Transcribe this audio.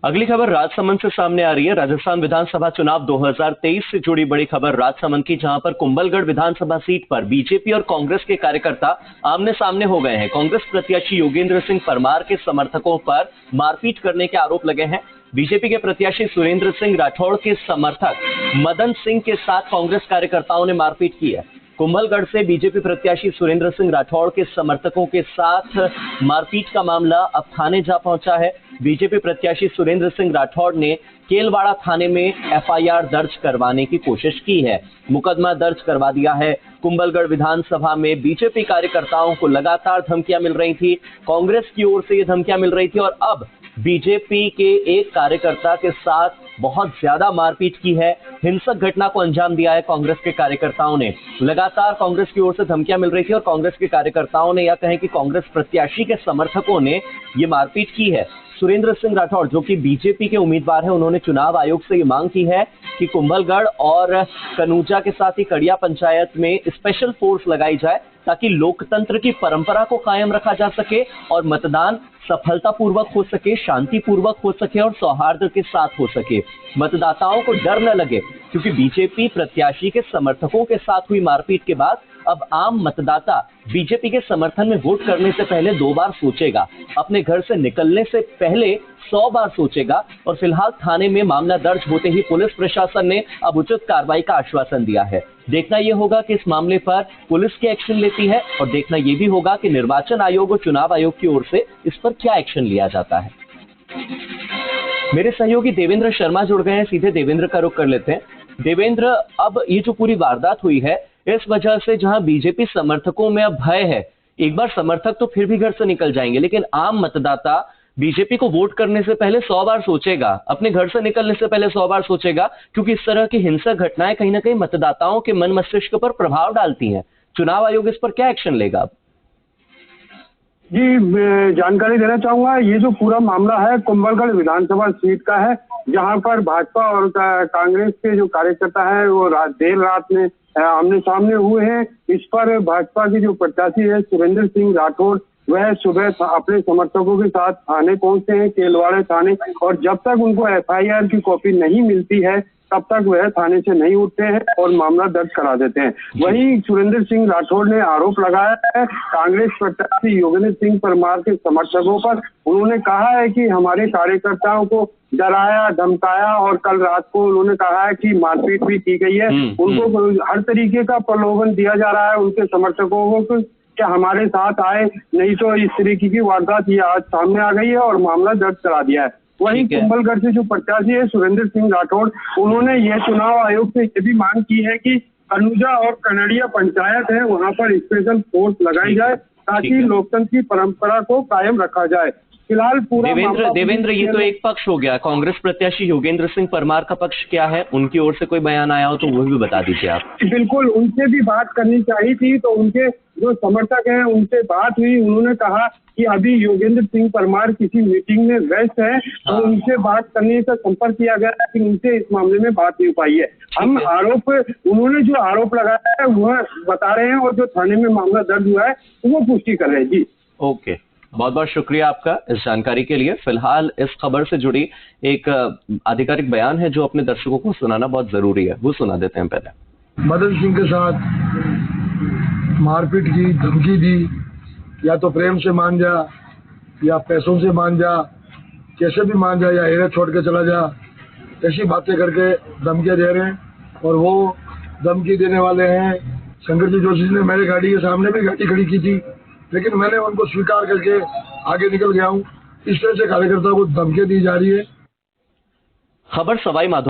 अगली खबर राजसमंद से सामने आ रही है। राजस्थान विधानसभा चुनाव 2023 से जुड़ी बड़ी खबर राजसमंद की, जहां पर कुंभलगढ़ विधानसभा सीट पर बीजेपी और कांग्रेस के कार्यकर्ता आमने सामने हो गए हैं। कांग्रेस प्रत्याशी योगेंद्र सिंह परमार के समर्थकों पर मारपीट करने के आरोप लगे हैं। बीजेपी के प्रत्याशी सुरेंद्र सिंह राठौड़ के समर्थक मदन सिंह के साथ कांग्रेस कार्यकर्ताओं ने मारपीट की है। कुंभलगढ़ से बीजेपी प्रत्याशी सुरेंद्र सिंह राठौड़ के समर्थकों के साथ मारपीट का मामला अब थाने जा पहुंचा है। बीजेपी प्रत्याशी सुरेंद्र सिंह राठौड़ ने केलवाड़ा थाने में एफआईआर दर्ज करवाने की कोशिश की है। मुकदमा दर्ज करवा दिया है। कुंभलगढ़ विधानसभा में बीजेपी कार्यकर्ताओं को लगातार धमकियां मिल रही थी, कांग्रेस की ओर से ये धमकियां मिल रही थी और अब बीजेपी के एक कार्यकर्ता के साथ बहुत ज्यादा मारपीट की है। हिंसक घटना को अंजाम दिया है कांग्रेस के कार्यकर्ताओं ने। लगातार कांग्रेस की ओर से धमकियां मिल रही थी और कांग्रेस के कार्यकर्ताओं ने या कहें कि कांग्रेस प्रत्याशी के समर्थकों ने ये मारपीट की है। सुरेंद्र सिंह राठौड़ जो कि बीजेपी के उम्मीदवार हैं, उन्होंने चुनाव आयोग से ये मांग की है कि कुंभलगढ़ और कनूजा के साथ ही कड़िया पंचायत में स्पेशल फोर्स लगाई जाए ताकि लोकतंत्र की परंपरा को कायम रखा जा सके और मतदान सफलतापूर्वक हो सके, शांतिपूर्वक हो सके और सौहार्द के साथ हो सके। मतदाताओं को डर न लगे, क्योंकि बीजेपी प्रत्याशी के समर्थकों के साथ हुई मारपीट के बाद अब आम मतदाता बीजेपी के समर्थन में वोट करने से पहले 2 बार सोचेगा, अपने घर से निकलने से पहले 100 बार सोचेगा। और फिलहाल थाने में मामला दर्ज होते ही पुलिस प्रशासन ने अब उचित कार्रवाई का आश्वासन दिया है। देखना यह होगा कि इस मामले पर पुलिस क्या एक्शन लेती है और देखना यह भी होगा कि निर्वाचन आयोग और चुनाव आयोग की ओर से इस पर क्या एक्शन लिया जाता है। मेरे सहयोगी देवेंद्र शर्मा जुड़ गए हैं, सीधे देवेंद्र का रुख कर लेते हैं। देवेंद्र, अब ये जो पूरी वारदात हुई है, इस वजह से जहां बीजेपी समर्थकों में अब भय है, एक बार समर्थक तो फिर भी घर से निकल जाएंगे, लेकिन आम मतदाता बीजेपी को वोट करने से पहले 100 बार सोचेगा, अपने घर से निकलने से पहले 100 बार सोचेगा, क्योंकि इस तरह की हिंसक घटनाएं कहीं ना कहीं मतदाताओं के मन मस्तिष्क पर प्रभाव डालती हैं। चुनाव आयोग इस पर क्या एक्शन लेगा? जी, मैं जानकारी देना चाहूंगा। ये जो पूरा मामला है कुंभलगढ़ विधानसभा सीट का है, जहां पर भाजपा और कांग्रेस के जो कार्यकर्ता है वो देर रात में आमने सामने हुए हैं। इस पर भाजपा के जो प्रत्याशी है सुरेंद्र सिंह राठौड़, वह सुबह अपने समर्थकों के साथ थाने पहुंचते हैं, केलवाड़े थाने, और जब तक उनको एफआईआर की कॉपी नहीं मिलती है तब तक वह थाने से नहीं उठते हैं और मामला दर्ज करा देते हैं। वहीं सुरेंद्र सिंह राठौड़ ने आरोप लगाया है कांग्रेस प्रत्याशी योगेंद्र सिंह परमार के समर्थकों पर। उन्होंने कहा है कि हमारे कार्यकर्ताओं को डराया, धमकाया और कल रात को उन्होंने कहा है कि मारपीट भी की गई है। उनको हर तरीके का प्रलोभन दिया जा रहा है उनके समर्थकों को कि हमारे साथ आए, नहीं तो इस तरीके की वारदात ये आज सामने आ गई है और मामला दर्ज करा दिया है। वहीं कुंभलगढ़ से जो प्रत्याशी है सुरेंद्र सिंह राठौड़, उन्होंने ये चुनाव आयोग से ये भी मांग की है कि कनूजा और कनड़िया पंचायत है वहां पर स्पेशल फोर्स लगाई जाए ताकि लोकतंत्र की परंपरा को कायम रखा जाए। फिलहाल पूरा देवेंद्र, ये तो एक पक्ष हो गया। कांग्रेस प्रत्याशी योगेंद्र सिंह परमार का पक्ष क्या है? उनकी ओर से कोई बयान आया हो तो वो भी बता दीजिए आप। बिल्कुल, उनसे भी बात करनी चाहिए थी, तो उनके जो समर्थक हैं उनसे बात हुई। उन्होंने कहा कि अभी योगेंद्र सिंह परमार किसी मीटिंग में व्यस्त है, तो उनसे बात करने का संपर्क किया गया, लेकिन उनसे इस मामले में बात नहीं हो पाई है। हम उन्होंने जो आरोप लगाया है वह बता रहे हैं और जो थाने में मामला दर्ज हुआ है वो पुष्टि कर रहे हैं। जी, ओके, बहुत बहुत शुक्रिया आपका इस जानकारी के लिए। फिलहाल इस खबर से जुड़ी एक आधिकारिक बयान है जो अपने दर्शकों को सुनाना बहुत जरूरी है, वो सुना देते हैं। पहले मदन सिंह के साथ मारपीट की, धमकी दी, या तो प्रेम से मान जा या पैसों से मान जा, कैसे भी मान जा, या हेरे छोड़ के चला जा, ऐसी बातें करके धमकियां दे रहे हैं। और वो धमकी देने वाले हैं शंकर जी जोशी ने मेरे गाड़ी के सामने भी गाड़ी खड़ी की थी, लेकिन मैंने उनको स्वीकार करके आगे निकल गया हूँ। इस तरह से कार्यकर्ताओं को धमकी दी जा रही है। खबर सवाई माधोपुर